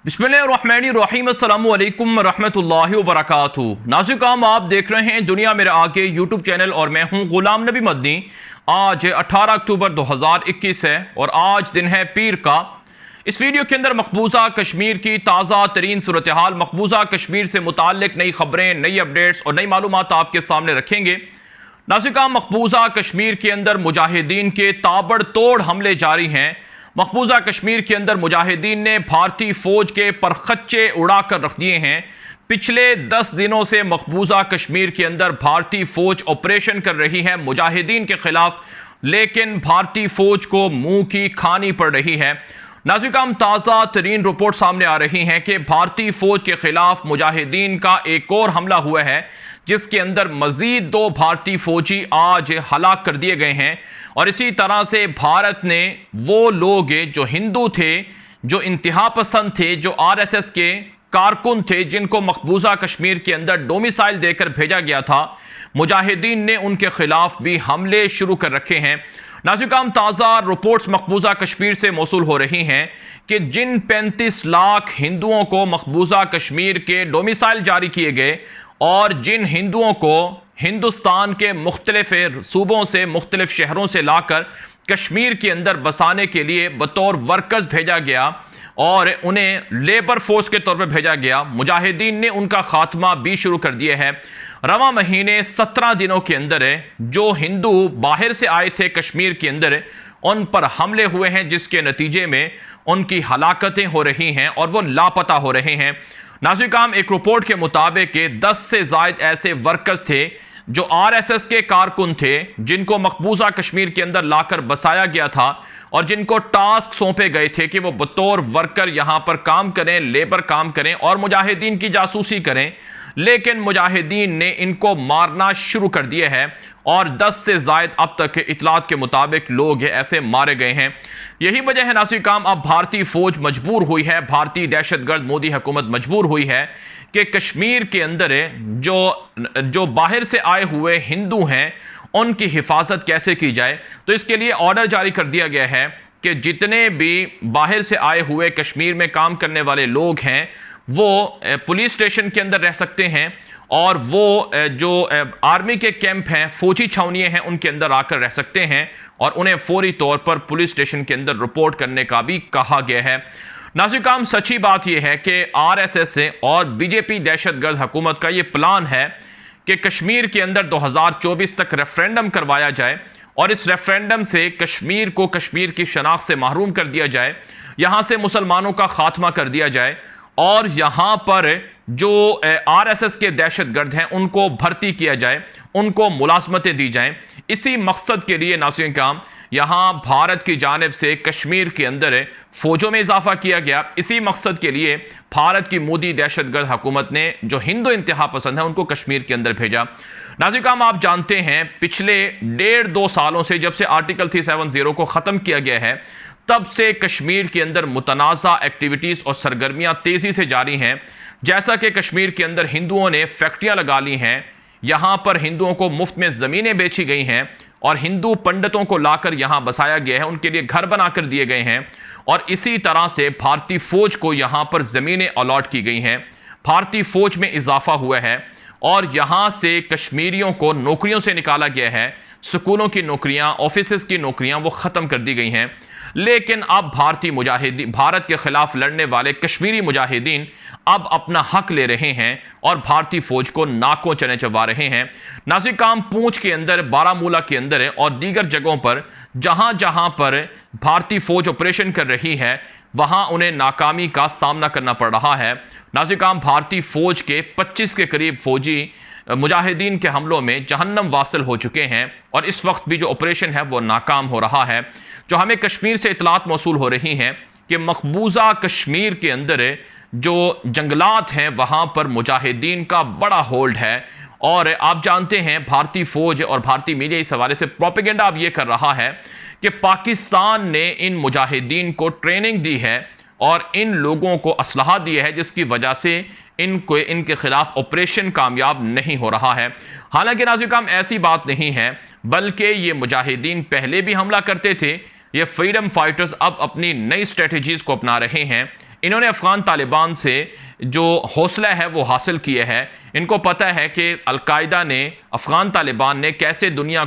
बिस्मिल्लाहिर्रहमानिर्रहीम अस्सलामु अलैकुम रहमतुल्लाहि व बरकातुहू। नाज़रीन, आप देख रहे हैं दुनिया मेरे आगे यूट्यूब चैनल और मैं हूं गुलाम नबी मदनी। आज 18 अक्टूबर 2021 है और आज दिन है पीर का। इस वीडियो के अंदर मकबूजा कश्मीर की ताज़ा तरीन सूरत हाल, मकबूजा कश्मीर से मुताल्लिक नई खबरें, नई अपडेट्स और नई मालूमात आपके सामने रखेंगे। नाज़रीन, मकबूजा कश्मीर के अंदर मुजाहिदीन के ताबड़तोड़ हमले जारी हैं। मकबूजा कश्मीर के अंदर मुजाहिदीन ने भारतीय फौज के परखच्चे उड़ाकर रख दिए हैं। पिछले 10 दिनों से मकबूजा कश्मीर के अंदर भारतीय फौज ऑपरेशन कर रही है मुजाहिदीन के खिलाफ, लेकिन भारतीय फौज को मुंह की खानी पड़ रही है। नाज़रीन, ताज़ा तरीन रिपोर्ट सामने आ रही हैं कि भारतीय फौज के खिलाफ मुजाहिदीन का एक और हमला हुआ है, जिसके अंदर मजीद 2 भारतीय फौजी आज हलाक कर दिए गए हैं। और इसी तरह से भारत ने वो लोग जो हिंदू थे, जो इंतहा पसंद थे, जो आरएसएस के कारकुन थे, जिनको मकबूजा कश्मीर के अंदर डोमिसाइल देकर भेजा गया था, मुजाहिदीन ने उनके खिलाफ भी हमले शुरू कर रखे हैं। नाज़रीन, ताज़ा रिपोर्ट्स मकबूजा कश्मीर से मौसूल हो रही हैं कि जिन 35 लाख हिंदुओं को मकबूजा कश्मीर के डोमिसाइल जारी किए गए और जिन हिंदुओं को हिंदुस्तान के मुख्तलिफ सूबों से, मुख्तलिफ शहरों से लाकर कश्मीर के अंदर बसाने के लिए बतौर वर्कर्स भेजा गया और उन्हें लेबर फोर्स के तौर पर भेजा गया, मुजाहिदीन ने उनका खात्मा भी शुरू कर दिया है। रवां महीने 17 दिनों के अंदर जो हिंदू बाहर से आए थे कश्मीर के अंदर, उन पर हमले हुए हैं, जिसके नतीजे में उनकी हलाकतें हो रही हैं और वो लापता हो रहे हैं। नाज़रीन, एक रिपोर्ट के मुताबिक 10 से ज़ायद ऐसे वर्कर्स थे जो आरएसएस के कारकुन थे, जिनको मकबूजा कश्मीर के अंदर लाकर बसाया गया था और जिनको टास्क सौंपे गए थे कि वो बतौर वर्कर यहां पर काम करें, लेबर काम करें और मुजाहिदीन की जासूसी करें। लेकिन मुजाहिदीन ने इनको मारना शुरू कर दिया है और 10 से ज़ायद अब तक इतलात के मुताबिक लोग ऐसे मारे गए हैं। यही वजह है नाज़रीन, अब भारतीय फौज मजबूर हुई है, भारतीय दहशतगर्द मोदी हुकूमत मजबूर हुई है कि कश्मीर के अंदर जो बाहर से आए हुए हिंदू हैं उनकी हिफाजत कैसे की जाए। तो इसके लिए ऑर्डर जारी कर दिया गया है कि जितने भी बाहर से आए हुए कश्मीर में काम करने वाले लोग हैं वो पुलिस स्टेशन के अंदर रह सकते हैं और वो जो आर्मी के कैंप हैं, फौजी छावनियां हैं, उनके अंदर आकर रह सकते हैं और उन्हें फौरी तौर पर पुलिस स्टेशन के अंदर रिपोर्ट करने का भी कहा गया है। नाज़रीन, सच्ची बात यह है कि आरएसएस और बीजेपी दहशतगर्द हुकूमत का यह प्लान है कि कश्मीर के अंदर 2024 तक रेफरेंडम करवाया जाए और इस रेफरेंडम से कश्मीर को कश्मीर की शनाख्त से महरूम कर दिया जाए, यहाँ से मुसलमानों का खात्मा कर दिया जाए और यहाँ पर जो आरएसएस के दहशतगर्द हैं उनको भर्ती किया जाए, उनको मुलाजमतें दी जाएं। इसी मकसद के लिए नाज़रीन, यहाँ भारत की जानिब से कश्मीर के अंदर फौजों में इजाफा किया गया। इसी मकसद के लिए भारत की मोदी दहशतगर्द हुकूमत ने जो हिंदू इंतहा पसंद है उनको कश्मीर के अंदर भेजा। नाज़रीन, आप जानते हैं पिछले 1.5-2 सालों से, जब से आर्टिकल 370 को ख़त्म किया गया है, तब से कश्मीर के अंदर मुतनाज़ा एक्टिविटीज़ और सरगर्मियाँ तेज़ी से जारी हैं। जैसा कि कश्मीर के अंदर हिंदुओं ने फैक्ट्रियाँ लगा ली हैं, यहाँ पर हिंदुओं को मुफ्त में ज़मीनें बेची गई हैं और हिंदू पंडितों को लाकर यहाँ बसाया गया है, उनके लिए घर बनाकर दिए गए हैं और इसी तरह से भारतीय फ़ौज को यहाँ पर ज़मीनें अलॉट की गई हैं। भारतीय फ़ौज में इजाफा हुआ है और यहाँ से कश्मीरियों को नौकरियों से निकाला गया है। स्कूलों की नौकरियाँ, ऑफिसेज़ की नौकरियाँ वो ख़त्म कर दी गई हैं। लेकिन अब भारतीय मुजाहिदीन, भारत के खिलाफ लड़ने वाले कश्मीरी मुजाहिदीन अब अपना हक ले रहे हैं और भारतीय फौज को नाकों चने चबा रहे हैं। नाज़रीन, पूंछ के अंदर, बारामूला के अंदर और दीगर जगहों पर जहां जहां पर भारतीय फौज ऑपरेशन कर रही है वहां उन्हें नाकामी का सामना करना पड़ रहा है। नाज़रीन, भारतीय फौज के 25 के करीब फौजी मुजाहिदीन के हमलों में जहन्नम वासिल हो चुके हैं और इस वक्त भी जो ऑपरेशन है वो नाकाम हो रहा है। जो हमें कश्मीर से इतलात मौसूल हो रही हैं कि मकबूजा कश्मीर के अंदर जो जंगलात हैं वहाँ पर मुजाहिदीन का बड़ा होल्ड है और आप जानते हैं भारतीय फ़ौज और भारतीय मीडिया इस हवाले से प्रोपेगेंडा अब ये कर रहा है कि पाकिस्तान ने इन मुजाहिदीन को ट्रेनिंग दी है और इन लोगों को असलहा दिया है, जिसकी वजह से इनके खिलाफ ऑपरेशन कामयाब नहीं हो रहा है। हालांकि नाज़रीन, ऐसी बात नहीं है, बल्कि ये मुजाहिदीन पहले भी हमला करते थे। ये फ्रीडम फाइटर्स अब अपनी नई स्ट्रेटजीज़ को अपना रहे हैं। इन्होंने अफ़गान तालिबान से जो हौसला है वो हासिल किया है। इनको पता है कि अलकायदा ने, अफ़गान तालिबान ने कैसे दुनिया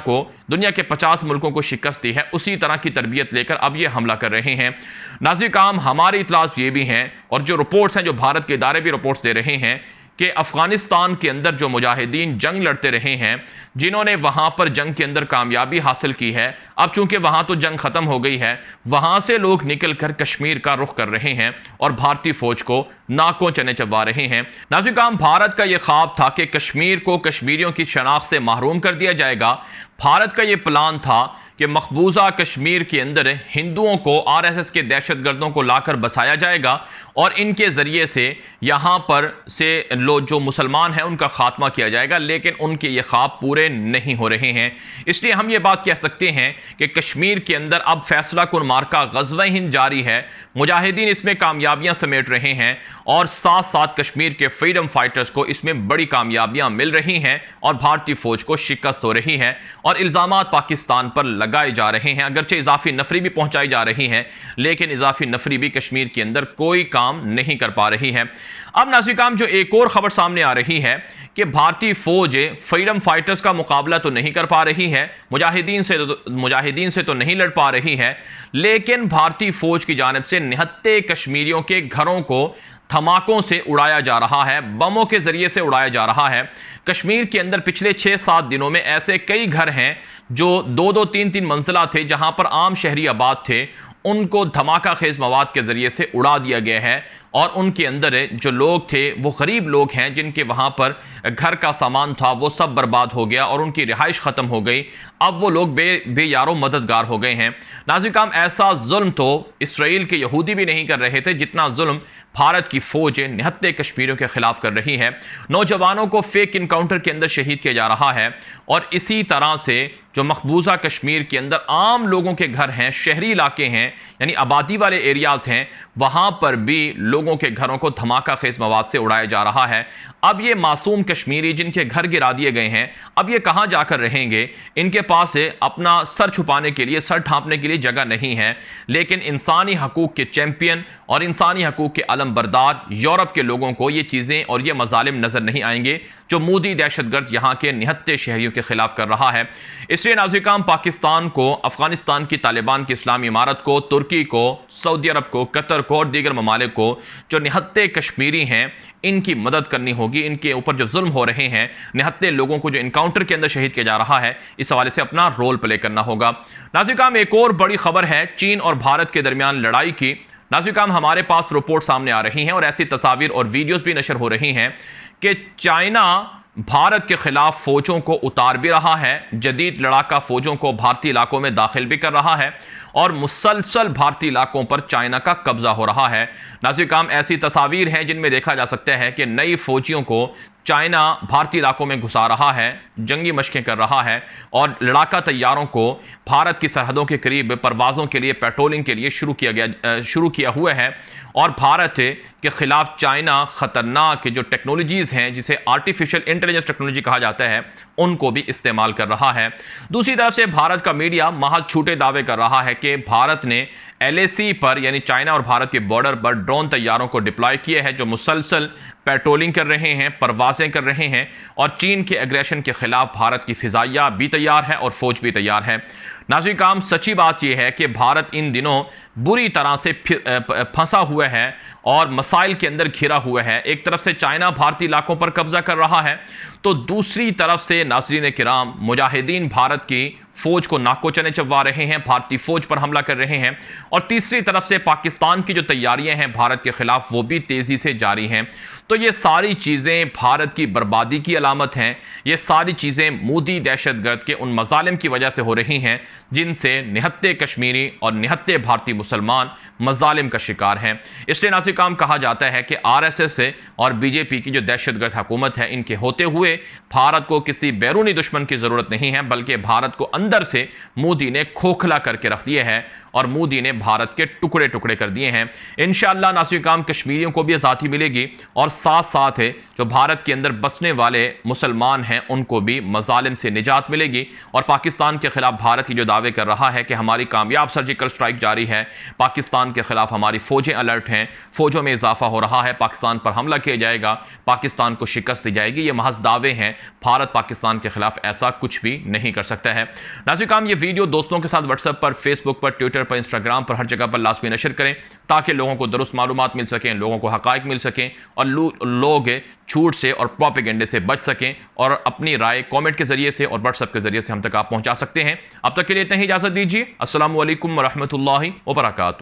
के 50 मुल्कों को शिकस्त दी है, उसी तरह की तरबियत लेकर अब ये हमला कर रहे हैं। नाज़रीन काम, हमारी इतलात ये भी हैं और जो रिपोर्ट्स हैं, जो भारत के इदारे भी रिपोर्ट्स दे रहे हैं कि अफ़गानिस्तान के अंदर जो मुजाहिदीन जंग लड़ते रहे हैं, जिन्होंने वहाँ पर जंग के अंदर कामयाबी हासिल की है, अब चूंकि वहाँ तो जंग ख़त्म हो गई है, वहाँ से लोग निकल कर कश्मीर का रुख कर रहे हैं और भारतीय फ़ौज को नाकों चने चबा रहे हैं। नाज़रीन काम, भारत का ये ख्वाब था कि कश्मीर को कश्मीरियों की शनाख्त से महरूम कर दिया जाएगा। भारत का ये प्लान था कि मकबूजा कश्मीर के अंदर हिंदुओं को, RSS के दहशतगर्दों को लाकर बसाया जाएगा और इनके ज़रिए से यहाँ पर से लोग जो मुसलमान हैं उनका ख़ात्मा किया जाएगा। लेकिन उनके ये ख्वाब पूरे नहीं हो रहे हैं। इसलिए हम ये बात कह सकते हैं कि कश्मीर के अंदर अब फैसला कुन मार्का ग़ज़वा हिंद जारी है। मुजाहिदीन इसमें कामयाबियाँ समेट रहे हैं और साथ साथ कश्मीर के फ्रीडम फाइटर्स को इसमें बड़ी कामयाबियाँ मिल रही हैं और भारतीय फ़ौज को शिकस्त हो रही है और इल्ज़ामात पाकिस्तान पर लगाए जा रहे हैं। अगरचे इजाफी नफरी भी पहुंचाई जा रही है, लेकिन इजाफी नफरी भी कश्मीर के अंदर कोई काम नहीं कर पा रही है। अब नाज़रीन काम, जो एक और ख़बर सामने आ रही है कि भारतीय फ़ौज फ्रीडम फाइटर्स का मुकाबला तो नहीं कर पा रही है, मुजाहिदीन से तो नहीं लड़ पा रही है, लेकिन भारतीय फ़ौज की जानिब से निहत्ते कश्मीरियों के घरों को धमाकों से उड़ाया जा रहा है, बमों के ज़रिए से उड़ाया जा रहा है। कश्मीर के अंदर पिछले 6-7 दिनों में ऐसे कई घर हैं जो 2-2, 3-3 मंजिला थे, जहां पर आम शहरी आबाद थे, उनको धमाका खेज मवाद के ज़रिए से उड़ा दिया गया है और उनके अंदर जो लोग थे वो गरीब लोग हैं, जिनके वहाँ पर घर का सामान था वो सब बर्बाद हो गया और उनकी रिहाइश ख़त्म हो गई। अब वो लोग बेयारो मददगार हो गए हैं। नाज़रीन काम, ऐसा जुल्म तो इसराइल के यहूदी भी नहीं कर रहे थे जितना जुल्म भारत की फ़ौज निहत्ते कश्मीरियों के ख़िलाफ़ कर रही है। नौजवानों को फेक इनकाउंटर के अंदर शहीद किया जा रहा है और इसी तरह से जो मकबूजा कश्मीर के अंदर आम लोगों के घर हैं, शहरी इलाके हैं, यानी आबादी वाले एरियाज़ हैं, वहाँ पर भी लोगों के घरों को धमाका खेज मवाद से उड़ाया जा रहा है। अब ये मासूम कश्मीरी जिनके घर गिरा दिए गए हैं, अब ये कहाँ जाकर रहेंगे? इनके पास अपना सर छुपाने के लिए, सर ढांपने के लिए जगह नहीं है। लेकिन इंसानी हकूक़ के चैंपियन और इंसानी हकूक़ के अलमबरदार यूरोप के लोगों को ये चीज़ें और ये मजालिम नज़र नहीं आएंगे जो मोदी दहशतगर्द यहाँ के निहत्ते शहरियों के ख़िलाफ़ कर रहा है। इसलिए नाज़रीन काम, पाकिस्तान को, अफ़गानिस्तान की तालिबान की इस्लामी इमारत को, तुर्की को, सऊदी अरब को, कतर को और दीगर ममालिक को जो निहत्ते कश्मीरी हैं इनकी मदद करनी होगी। इनके ऊपर जो जुल्म हो रहे हैं, निहत्ते लोगों को जो इनकाउंटर के अंदर शहीद किया जा रहा है, इस हवाले से अपना रोल प्ले करना होगा। नाज़रीन काम, एक और बड़ी खबर है चीन और भारत के दरमियान लड़ाई की। नाज़रीन काम, हमारे पास रिपोर्ट सामने आ रही हैं और ऐसी तस्वीर और वीडियोस भी नशर हो रही हैं कि चाइना भारत के खिलाफ फौजों को उतार भी रहा है, जदीद लड़ाका फौजों को भारतीय इलाकों में दाखिल भी कर रहा है और मुसलसल भारतीय इलाकों पर चाइना का कब्जा हो रहा है। नाज़रीन काम, ऐसी तस्वीर हैं जिनमें देखा जा सकता है कि नई फौजियों को चाइना भारतीय इलाकों में घुसा रहा है, जंगी मशकें कर रहा है और लड़ाका तैयारों को भारत की सरहदों के करीब परवाज़ों के लिए, पेट्रोलिंग के लिए शुरू किया हुआ है और भारत के ख़िलाफ़ चाइना ख़तरनाक जो टेक्नोलॉजीज़ हैं, जिसे आर्टिफिशियल इंटेलिजेंस टेक्नोलॉजी कहा जाता है, उनको भी इस्तेमाल कर रहा है। दूसरी तरफ से भारत का मीडिया महज झूठे दावे कर रहा है कि भारत ने LAC पर, यानी चाइना और भारत के बॉर्डर पर ड्रोन तैयारों को डिप्लॉय किया है जो मुसलसल पेट्रोलिंग कर रहे हैं, परवाजें कर रहे हैं और चीन के एग्रेशन के खिलाफ भारत की फ़िज़ाइया भी तैयार है और फ़ौज भी तैयार है। नाज़रीन काम, सच्ची बात यह है कि भारत इन दिनों बुरी तरह से फंसा हुआ है और मसाइल के अंदर घिरा हुआ है। एक तरफ से चाइना भारतीय इलाकों पर कब्जा कर रहा है, तो दूसरी तरफ से नाज़रीन किराम, मुजाहिदीन भारत की फ़ौज को नाको चने चबवा रहे हैं, भारतीय फ़ौज पर हमला कर रहे हैं और तीसरी तरफ से पाकिस्तान की जो तैयारियां हैं भारत के ख़िलाफ़, वो भी तेज़ी से जारी हैं। तो ये सारी चीज़ें भारत की बर्बादी की अलामत हैं। ये सारी चीज़ें मोदी दहशतगर्द के उन मजालिम की वजह से हो रही हैं जिनसे निहत्ते कश्मीरी और निहत्ते भारतीय मुसलमान मजालिम का शिकार हैं। इसलिए नाज़रीन काम, कहा जाता है कि RSS और BJP की जो दहशतगर्द हुकूमत है, इनके होते हुए भारत को किसी बैरूनी दुश्मन की ज़रूरत नहीं है, बल्कि भारत को अंदर से मोदी ने खोखला करके रख दिया है और मोदी ने भारत के टुकड़े टुकड़े कर दिए हैं। इंशाअल्लाह नाज़रीन काम, कश्मीरियों को भी आज़ादी मिलेगी और साथ साथ जो भारत के अंदर बसने वाले मुसलमान हैं उनको भी मजालिम से निजात मिलेगी और पाकिस्तान के खिलाफ भारत की जो दावे कर रहा है कि हमारी कामयाब सर्जिकल स्ट्राइक जारी है, पाकिस्तान के खिलाफ हमारी फ़ौजें अलर्ट हैं, फ़ौजों में इजाफा हो रहा है, पाकिस्तान पर हमला किया जाएगा, पाकिस्तान को शिकस्त दी जाएगी, ये महज दावे हैं। भारत पाकिस्तान के खिलाफ ऐसा कुछ भी नहीं कर सकता है। नाज़रीन काम, ये वीडियो दोस्तों के साथ व्हाट्सएप पर, फेसबुक पर, ट्विटर पर, इंस्टाग्राम पर, हर जगह पर लाजमी नशर करें ताकि लोगों को दुरुस्त मालूमात मिल सकें, लोगों को हक़ाइक़ मिल सकें और लोग झूठ से और प्रोपेगेंडे से बच सकें और अपनी राय कमेंट के जरिए से और व्हाट्सएप के जरिए से हम तक आप पहुंचा सकते हैं। अब तक के लिए इतना ही इजाज़त दीजिए। अस्सलामु अलैकुम व रहमतुल्लाहि व बरकातुहू।